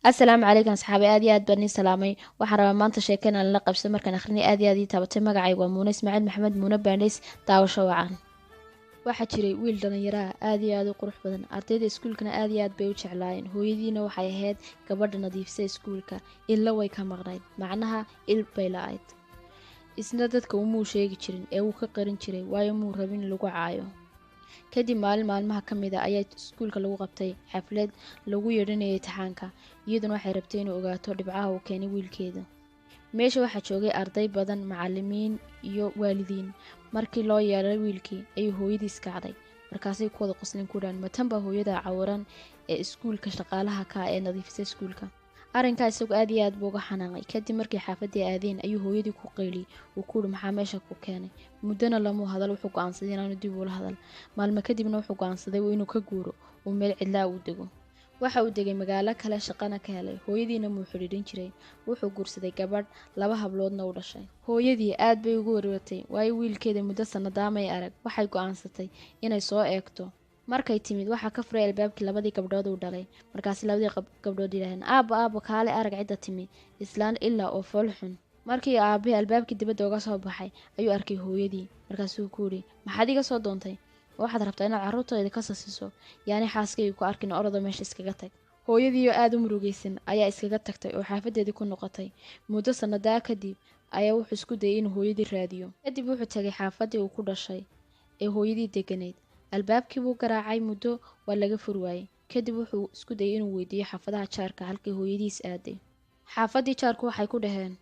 السلام عليكم أصحابي آديات بني سلامي وحرام ما أنت شاكين لنا قبس مركن آخرني آدياتي تابتي مقعي ومونة إسماعيل محمد مونة بانيس داوشة وعان waxaa jiray wiil dhalinyaraha aad iyo aad u qurux badan ardayda iskuulkana aad iyo aad bay u jeclaayeen hooyadiina waxay ahayd gabadha nadiifisa iskuulka illa way ka maqnayd macnaha il bay la'ayd isna dadka umuu sheegi jirin ee uu ka qarin jiray waayo muu rabin lagu caayo kadib maalmaha ka mid ah ayaa iskuulka lagu qabtay xaflad lagu yeedhanayay imtixaanka iyaduna waxay rabtay inay ogaato dhibcaha uu keenay wiilkeeda meesha waxaa joogay arday badan macallimiin iyo waalidiin markii loo yeeray wiilkii ayuu hooyadiis kacday markaasay ku wada qosleen ku dhaan matanba hooyada cawaran ee iskuulka shaqaalaha ka ee nadiifisa iskuulka arrinka isagu aad iyo aad buu uga xanaaqay kadib markii xaafadii aadeen ayuu hooyadii ku qeyliyay uu ku yiri maxaa meesha ku keenay muddana lamu hadal wuxuu go'aansaday inaanu dib ula hadal maalmo kadibna wuxuu go'aansaday inuu ka guuro oo meel cidla u dego waxa uu degay magaalo kale shaqana ka helay hooyadiina muu xiriirin jiray wuxuu guursaday gabadh 2 habloodna u dhashay hooyadii aad bay ugu warwartay waayo wiilkeeda muddo sanadaamay arag waxay go'aansatay inay soo eegto markay timid waxa ka furay albaabkii labadii gabdhood uu dhalay markaas labadii gabdhood yiraahdeen aaba kaale arag cid timid islaan ilaa oo foolxun markii aabe albaabkii dibadda uga soo baxay ayuu arkay hooyadii markaas uu ku yiri maxaad iga soo doontay waxaad rabtaa inaad carruurtooda ka sasiso yaani xaaskaygu ku arkin orada meesha iskaga tag hooyadii oo aad u murugaysan ayaa iskaga tagtay oo xaafadeedii ku noqotay muddo sanadaa kadib ayaa wuxuu isku dayay inuu hooyadii raadiyo kadib wuxuu tagay xaafadii uu ku dhashay ee hooyadii deganeed albaabkii buu garaacay muddo waa laga furwaayay kadib wuxuu isku dayay inuu weydiiyo xaafadaha jaarka halkii hooyadiis aaday xaafadii jaarku waxay ku dhaheen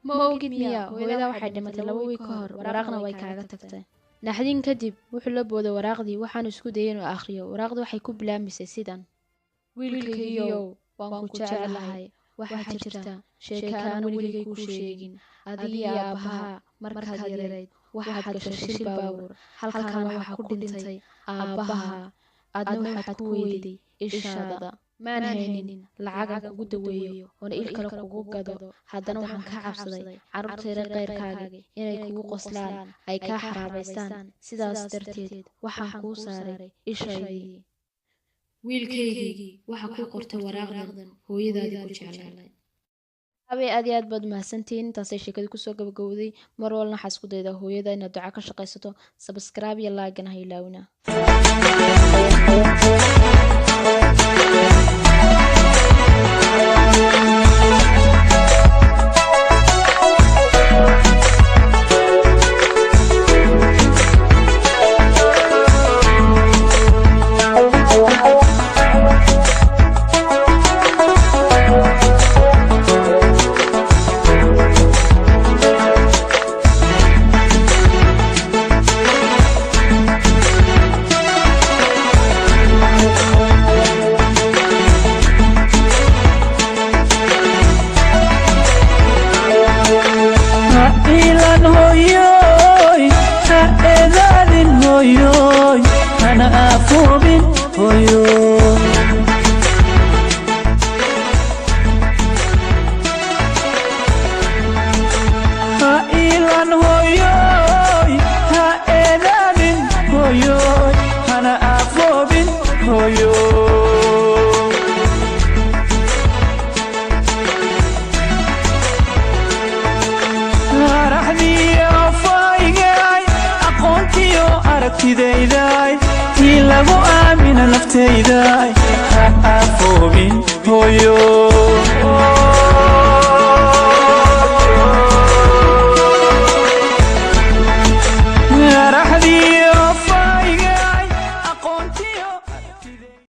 ma ogid miya hooyada waxay dhimatay 2 wiil ka hor waraaqna way kaaga tagtay naxdin kadib wuxuu la booday waraaqdii waxaan isku dayay inuu akhriyo waraaqdu waxay ku bilaamisay sidan wiilkaygiiyo waan ku jecelahay waxaa jirta sheeko aan weligay ku sheegin adiga aabaha markaad yarayd waxaad gashay shil baawur halkaana waxaa ku dhintay aabaha adna waxaad ku weyday ishaada maan haynin lacag kugu daweeyo oo il kale kugu gado haddana waxaan ka cabsaday carruurtayda qeyrkaaga inay kugu qoslaan ay ka xaraabaystaan sidaas darteed waxaan kuu saaray ishaydii wiilkaygii waxa ku qortay waraaqdan hooyadaadii ku jeclayd aad iyo aad baad mahadsantiin intaasay sheekadu kusoo gabagowday mar walna waxaa isku daydaa hooyada inaad duco ka shaqaysato subscribe iyo like ha ilaawina tii lagu aamina naftayda ha afoobin hooyo